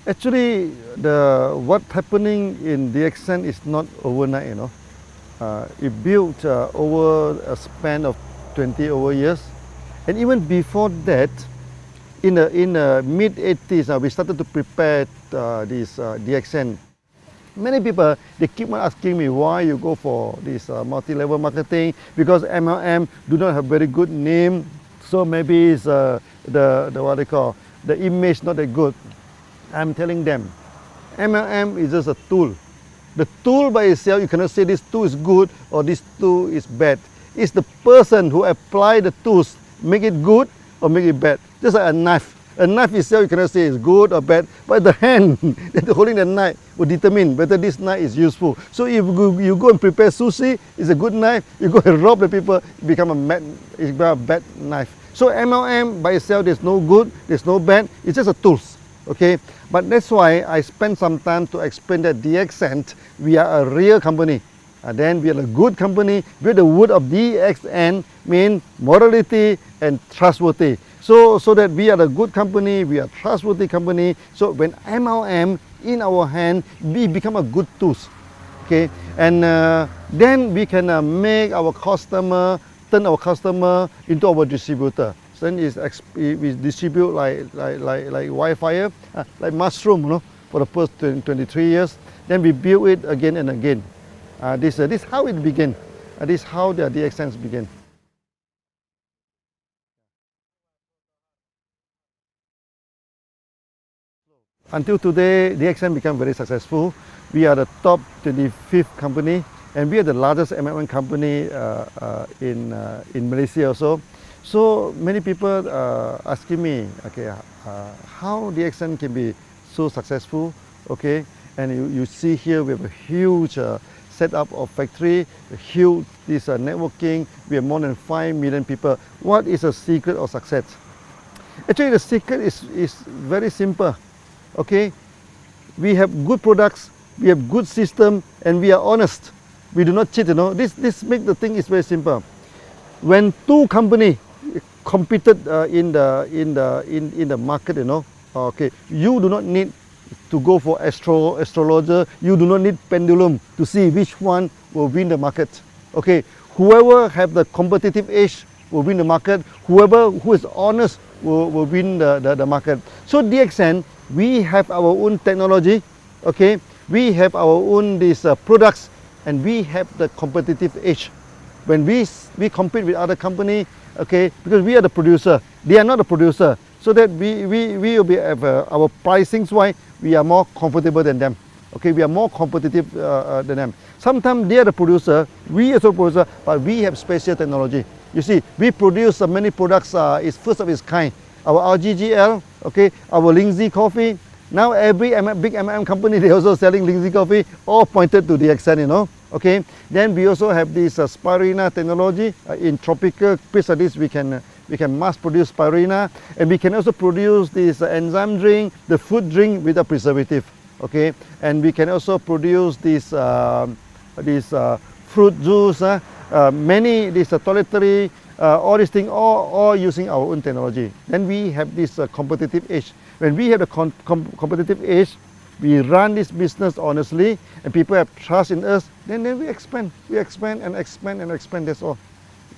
Actually, what's happening in DXN is not overnight, you know. It built over a span of 20 over years. And even before that, in the mid 80s, we started to prepare this DXN. Many people, they keep on asking me why you go for this multi-level marketing, because MLM do not have very good name, so maybe it's the what they call, the image not that good. I'm telling them, MLM is just a tool. The tool by itself, you cannot say this tool is good or this tool is bad. It's the person who apply the tools, make it good or make it bad. Just like a knife. A knife itself, you cannot say it's good or bad, but the hand that holding the knife will determine whether this knife is useful. So if you go and prepare sushi, it's a good knife. You go and rob the people, it become a bad knife. So MLM by itself, there's no good, there's no bad. It's just a tools. Okay, but that's why I spent some time to explain that DXN, we are a real company. Then we are a good company. With the word of DXN mean morality and trustworthy. So that we are a good company, we are a trustworthy company. So when MLM in our hand, we become a good tools. Okay, and then we can make our customer, turn our customer into our distributor. So then we distribute like wildfire, like mushroom, you know, for the first 23 years. Then we build it again and again. This is how it began. This is how the DXNs began. Until today, DXN became very successful. We are the top 25th company, and we are the largest MLM company in Malaysia also. So many people asking me, okay, how DXN can be so successful, okay? And you see here we have a huge setup of factory, a huge networking. We have more than 5 million people. What is the secret of success? Actually, the secret is very simple. Okay, we have good products, we have good system, and we are honest. We do not cheat. You know, this make the thing is very simple. When two companies competed in the market, you know, okay, you do not need to go for astrologer. You do not need pendulum to see which one will win the market. Okay, whoever have the competitive edge will win the market. Whoever who is honest will win the market. So DXN, we have our own technology, okay? We have our own products, and we have the competitive edge. When we compete with other company, okay, because we are the producer, they are not the producer, so that we will be our pricings wise, we are more comfortable than them. Okay, we are more competitive than them. Sometimes they are the producer, we are the producer, but we have special technology. You see, we produce many products. It's first of its kind. Our RGGL, okay, our Lindsay coffee. Now every big MLM company, they also selling Lindsay coffee, all pointed to DXN, you know. Okay. Then we also have this spirulina technology. In tropical place like this, we can mass produce spirulina, and we can also produce this enzyme drink, the food drink with a preservative. Okay, and we can also produce this fruit juice, many toiletry. All these things, all using our own technology. Then we have this competitive edge. When we have the competitive edge, we run this business honestly, and people have trust in us. Then we expand. We expand and expand and expand. That's all.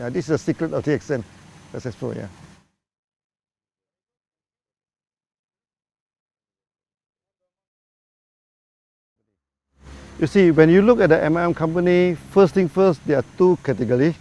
Yeah, this is the secret of DXN. Successful. Yeah. You see, when you look at the MLM company, first thing first, there are two categories.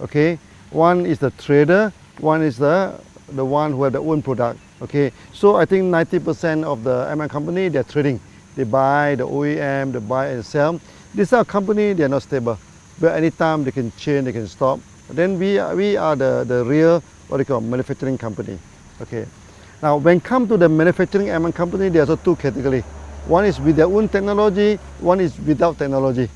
Okay. One is the trader, one is the one who have their own product. Okay, so I think 90% of the MLM company, they're trading. They buy the OEM, they buy and sell. These are company, they're not stable. But anytime they can change, they can stop. Then we are the real, what they call, manufacturing company. Okay. Now when come to the manufacturing MLM company, there's also two categories. One is with their own technology, one is without technology.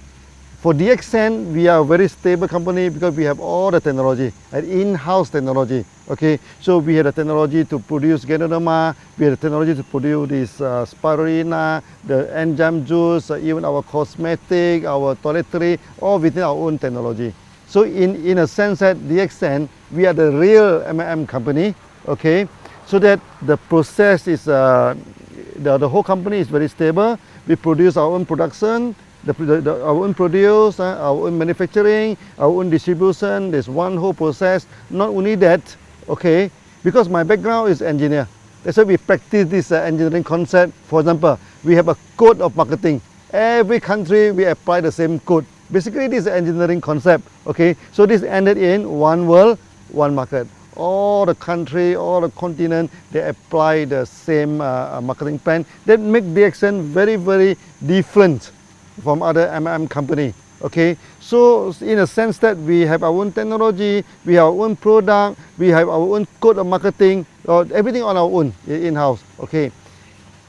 For DXN, we are a very stable company because we have all the technology, an in-house technology. Okay, so we have the technology to produce Ganoderma, we have the technology to produce this spirulina, the enzyme juice, even our cosmetic, our toiletry, all within our own technology. So in a sense that DXN, we are the real MLM company. Okay, so that the process is the whole company is very stable. We produce our own production, our own produce, our own manufacturing, our own distribution. There's one whole process. Not only that, okay, because my background is engineer. That's why we practice this engineering concept. For example, we have a code of marketing. Every country we apply the same code. Basically, this is an engineering concept. Okay, so this ended in one world, one market. All the country, all the continent, they apply the same marketing plan. That make DXN very, very different from other MLM company. Okay, so in a sense that we have our own technology, we have our own product, we have our own code of marketing, everything on our own in-house. Okay,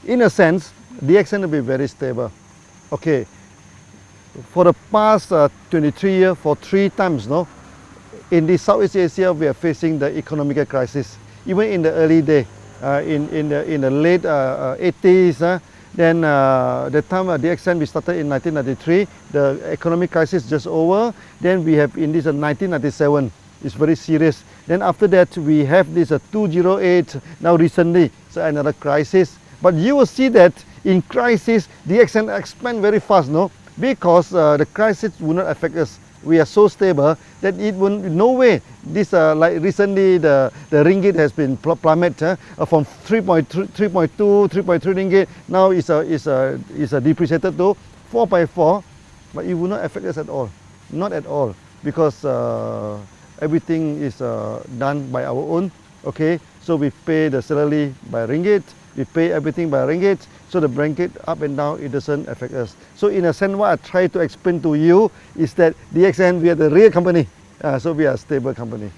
in a sense, DXN will be very stable. Okay, for the past 23 years, for 3 times, no, in the Southeast Asia, we are facing the economic crisis. Even in the early day, in the late 80s, then the time DXN we started in 1993, the economic crisis just over. Then we have in this 1997, it's very serious. Then after that, we have this 2008. Now recently, so another crisis. But you will see that in crisis, DXN expand very fast, no? Because the crisis will not affect us. We are so stable that it will no way. This like recently the ringgit has been plummeted from 3.2, 3.3 ringgit. Now it's depreciated to 4.4, but it will not affect us at all. Not at all, because everything is done by our own. Okay, so we pay the salary by ringgit. We pay everything by ringgit, so the ringgit up and down, it doesn't affect us. So in a sense, what I try to explain to you is that DXN, we are the real company, so we are a stable company.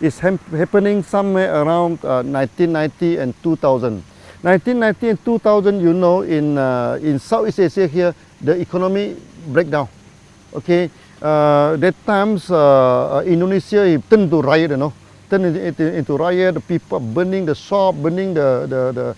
It's happening somewhere around 1990 and 2000. 1990 and 2000, you know, in Southeast Asia here, the economy breakdown. Okay. That times Indonesia turned to riot, you know, turned into riot. The people burning the shop, burning the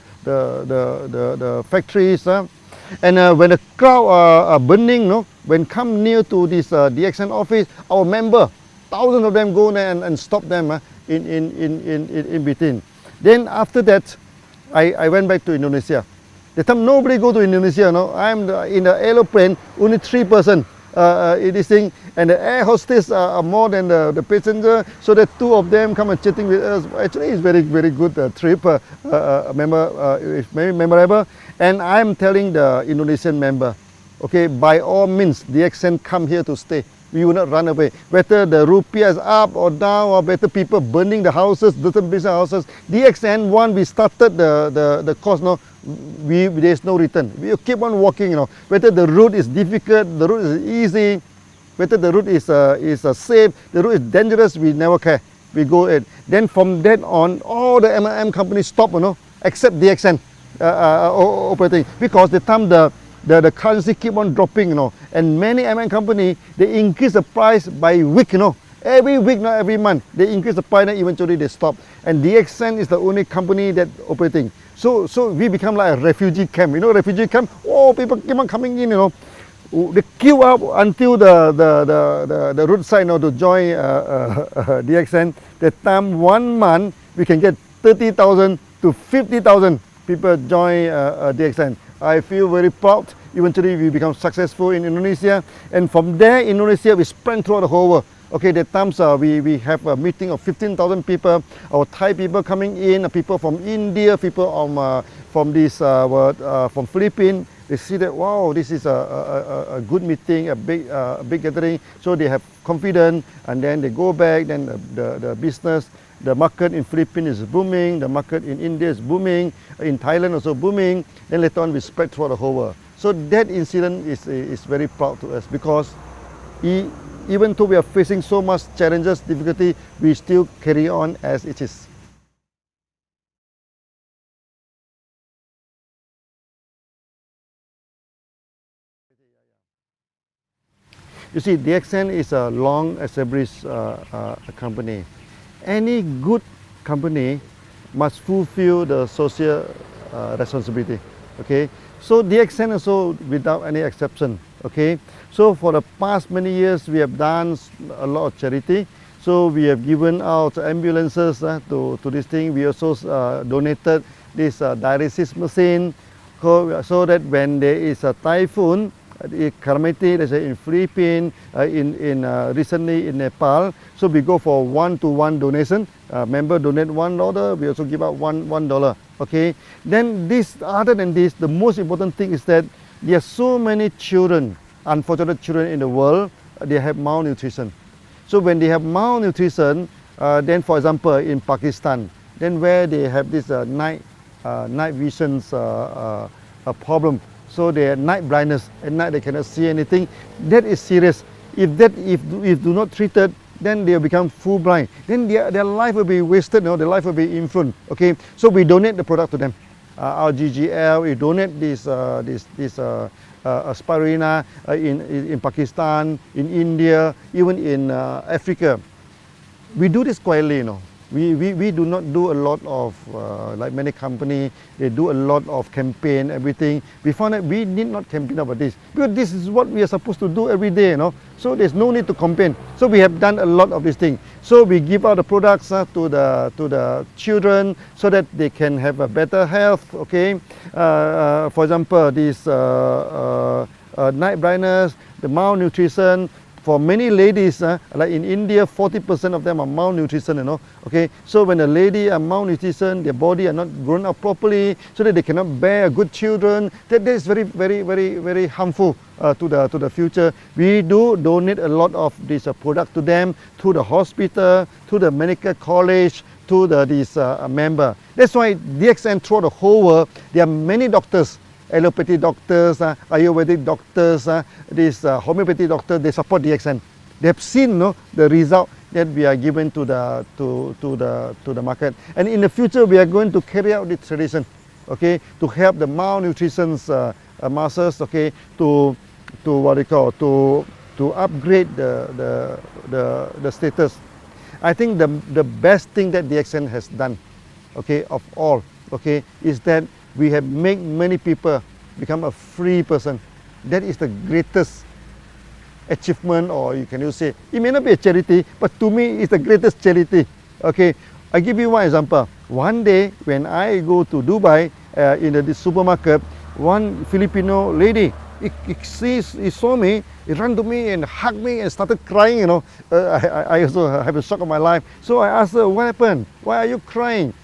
factories, and when the crowd are burning, no, when come near to this DXN office, our member, thousands of them go there and stop them in between. Then after that, I went back to Indonesia. That time nobody go to Indonesia, no. I'm in the aeroplane, only 3 persons. This thing, and the air hostess are more than the passenger, so the 2 of them come and chatting with us. Actually, it's very, very good trip. It's very memorable. And I'm telling the Indonesian member, okay, by all means, DXN come here to stay. We will not run away. Whether the rupiah is up or down, or better people burning the houses, different business houses. DXN, one, we started the course, no, there's no return. We keep on walking, you know. Whether the route is difficult, the route is easy, whether the route is safe, the route is dangerous, we never care. We go ahead. Then from then on, all the MLM companies stop, you know, except DXN operating, because the time the currency keep on dropping, you know, and many MLM company, they increase the price by week, you know. Every week, not every month, they increase the price and eventually they stop. And DXN is the only company that operating. So we become like a refugee camp. You know, refugee camp. Oh, people keep on coming in. You know, they queue up until the roadside, you know, to join DXN. That time 1 month we can get 30,000 to 50,000 people join DXN. I feel very proud. Eventually we become successful in Indonesia, and from there Indonesia we spread throughout the whole world. Okay, that times we have a meeting of 15,000 people. Our Thai people coming in, people from India, people from Philippines. They see that, wow, this is a good meeting, a big gathering. So they have confidence, and then they go back. Then the business, the market in Philippines is booming. The market in India is booming. In Thailand also booming. Then later on we spread throughout the whole world. So that incident is very proud to us, because even though we are facing so much challenges, difficulty, we still carry on as it is. You see, DXN is a long established company. Any good company must fulfill the social responsibility. Okay, so DXN also without any exception. Okay, so for the past many years we have done a lot of charity. So we have given out ambulances to this thing. We also donated this dialysis machine so that when there is a typhoon, calamity, let's say in Philippines, recently in Nepal, so we go for one-to-one donation. Member donate $1, we also give out $1. Okay. Then this, other than this, the most important thing is that there are so many children, unfortunate children in the world, they have malnutrition. So when they have malnutrition, then for example in Pakistan, then where they have this night visions problem. So they have night blindness. At night they cannot see anything. That is serious. If do not treated, then they will become full blind. Then their life will be wasted. Their life will be influenced. Okay. So we donate the product to them. Our GGL, we donate this spirulina in Pakistan, in India, even in Africa. We do this quietly. We do not do a lot of, like many companies, they do a lot of campaign, everything. We found that we need not campaign about this, because this is what we are supposed to do every day, So there's no need to campaign. So we have done a lot of these things. So we give out the products to the children so that they can have a better health, okay? For example, this night blindness, the malnutrition. For many ladies, like in India, 40% of them are malnutrition, Okay, so when a lady are malnutrition, their body are not grown up properly, so that they cannot bear good children. That is very, very, very, very harmful to the future. We do donate a lot of this product to them, to the hospital, to the medical college, to this member. That's why DXN throughout the whole world, there are many doctors. Allopathy doctors, Ayurvedic doctors, this homeopathy doctors, they support DXN. They have seen the result that we are given to the market. And in the future, we are going to carry out this tradition, okay, to help the malnutrition masses, okay, to what they call to upgrade the status. I think the best thing that DXN has done, okay, of all, okay, is that we have made many people become a free person. That is the greatest achievement, or you can say, it may not be a charity, but to me it's the greatest charity. Okay, I give you one example. One day when I go to Dubai, in the supermarket, one Filipino lady, he saw me, he ran to me and hugged me and started crying, I also have a shock of my life. So I asked her, what happened? Why are you crying?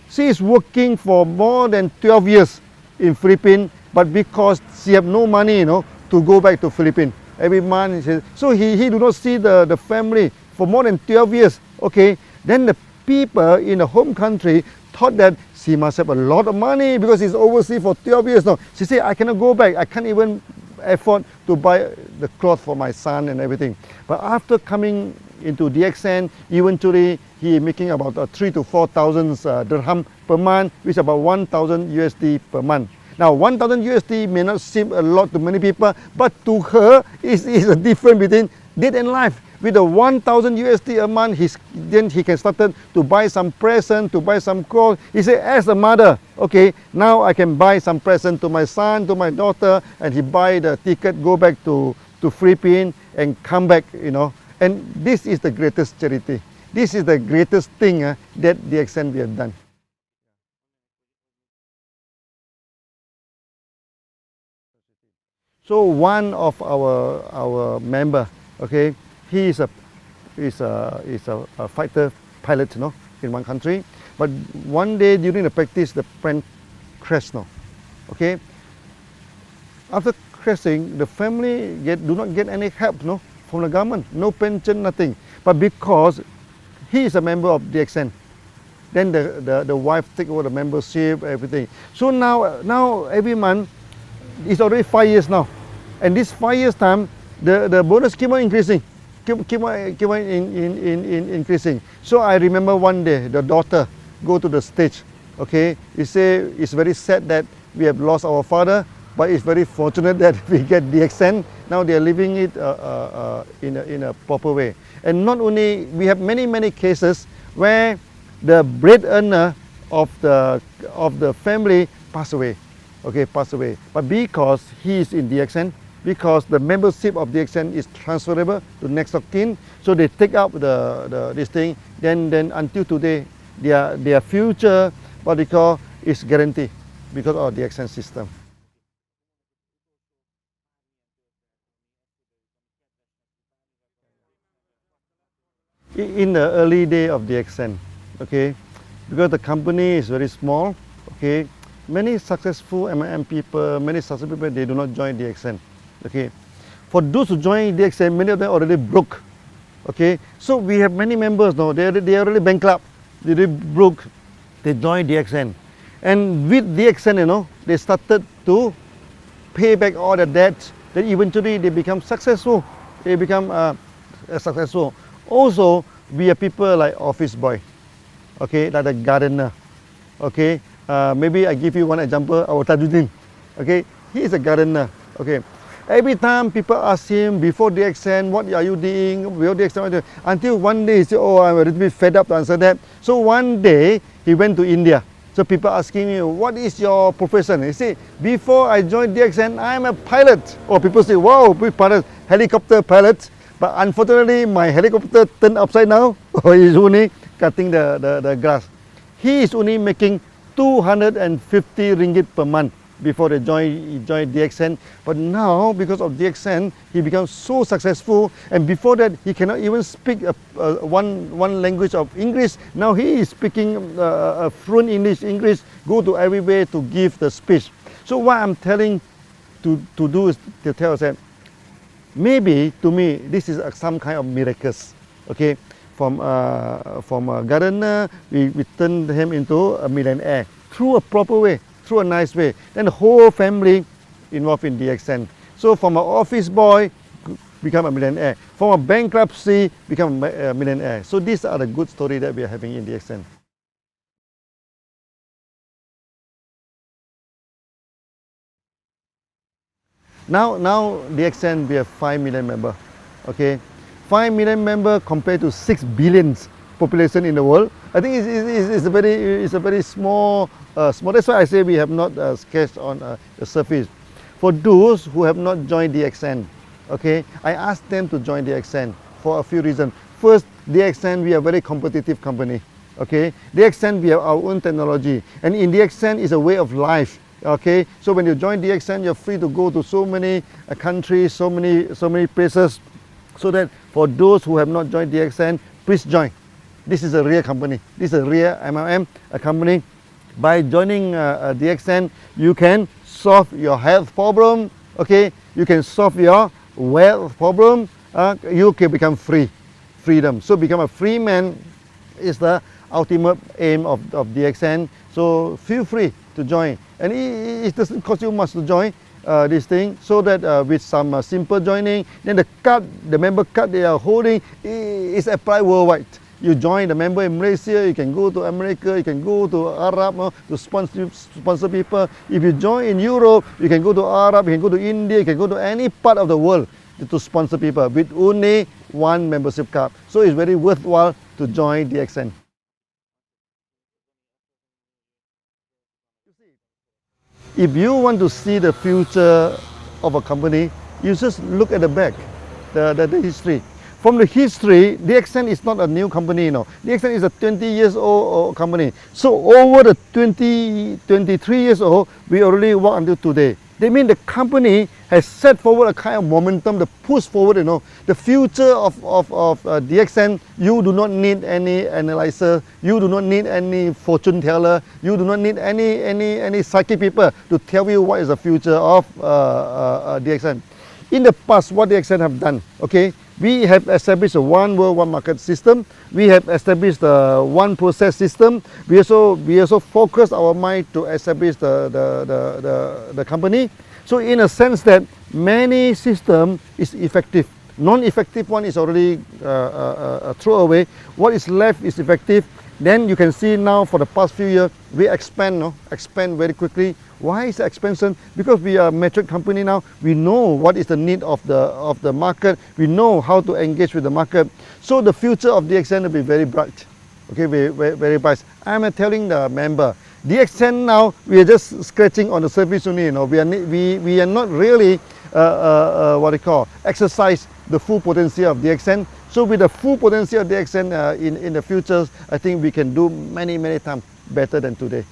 She is working for more than 12 years in Philippines, but because she have no money, to go back to Philippines every month. So he do not see the family for more than 12 years. Okay, then the people in the home country thought that she must have a lot of money because she's overseas for 12 years now. She said, I cannot go back. I can't even afford to buy the clothes for my son and everything. But after coming into DXN, eventually he making about 3,000 to 4,000 dirham per month, which is about 1,000 USD per month. Now 1,000 USD may not seem a lot to many people, but to her is a difference between death and life. With the 1,000 USD a month, then he can start to buy some present, to buy some clothes. He said, as a mother, okay, now I can buy some present to my son, to my daughter, and he buy the ticket, go back to Philippines and come back, And this is the greatest charity. This is the greatest thing that DXN we have done. So one of our member, okay, he is a fighter pilot, in one country. But one day during the practice, the plane crashed, okay. After crashing, the family do not get any help, from the government, no pension, nothing. But because he is a member of DXN, then the wife take over the membership, everything. So now every month, it's already 5 years now, and this 5 years time, the bonus keep on increasing, keep on increasing. So I remember one day the daughter go to the stage, okay. He say it's very sad that we have lost our father, but it's very fortunate that we get DXN. Now they are living it in a proper way. And not only, we have many cases where the breadwinner of the family pass away, okay, pass away. But because he is in DXN, because the membership of DXN is transferable to next of kin. So they take up this thing. Then until today, their future, what they call, is guaranteed because of DXN system. In the early day of DXN, okay, because the company is very small, okay, many successful MLM people, many successful people, they do not join DXN, okay. For those who join DXN, many of them already broke, okay. So we have many members now, they are already bankrupt, they already broke, they join DXN. And with DXN, you know, they started to pay back all the debts, then eventually they become successful, they become successful. Also, we are people like office boy, okay, like the gardener, okay. Maybe I give you one example, our Tajuddin, okay, he is a gardener, okay. Every time people ask him before DXN, what are you doing, before DXN, until one day he said, oh, I'm a little bit fed up to answer that. So one day, he went to India. So people asking me, what is your profession? He said, before I joined DXN, I'm a pilot. Or people say, wow, big pilot, helicopter pilot. But unfortunately, my helicopter turned upside down, or he's only cutting the grass. He is only making 250 ringgit per month before he joined DXN. But now, because of DXN, he becomes so successful. And before that, he cannot even speak one language of English. Now he is speaking fluent English, go to everywhere to give the speech. So what I'm telling to do is to tell us that maybe to me this is some kind of miracles, okay. From a gardener, we turn him into a millionaire through a proper way, through a nice way. Then the whole family involved in DXN. So from an office boy, become a millionaire. From a bankruptcy, become a millionaire. So these are the good stories that we are having in DXN. Now DXN, we have 5 million members, okay. 5 million members compared to 6 billion population in the world. I think it's a very small. That's why I say we have not sketched on the surface. For those who have not joined DXN, okay, I asked them to join DXN for a few reasons. First, DXN, we are a very competitive company, okay. DXN, we have our own technology, and in DXN is a way of life. Okay, so when you join DXN, you're free to go to so many countries, so many places. So that for those who have not joined DXN, please join. This is a real company. This is a real MLM company. By joining DXN, you can solve your health problem. Okay, you can solve your wealth problem. You can become freedom. So become a free man is the ultimate aim of DXN. So feel free to join, and it doesn't cost you much to join this thing, so that with some simple joining, then the member card they are holding is applied worldwide. You join the member in Malaysia, you can go to America, you can go to Arab to sponsor people. If you join in Europe, you can go to Arab, you can go to India, you can go to any part of the world to sponsor people with only one membership card. So it's very worthwhile to join DXN. If you want to see the future of a company, you just look at the back, the history. From the history, DXN is not a new company, you know. DXN is a 20 years old company. So over the 23 years old, we already work until today. They mean the company has set forward a kind of momentum to push forward, you know. The future of DXN, you do not need any analyzer, you do not need any fortune teller, you do not need any psychic people to tell you what is the future of DXN. In the past, what DXN have done, okay, we have established a one world, one market system. We have established the one process system. We also focus our mind to establish the company. So in a sense that many system is effective. Non-effective one is already thrown away. What is left is effective. Then you can see now for the past few years, we expand very quickly. Why is the expansion? Because we are a mature company now. We know what is the need of the market. We know how to engage with the market. So the future of DXN will be very bright. Okay, very bright. I'm telling the member, DXN now, we are just scratching on the surface only. You know, we are not really exercise the full potential of DXN. So with the full potential of DXN in the future, I think we can do many times better than today.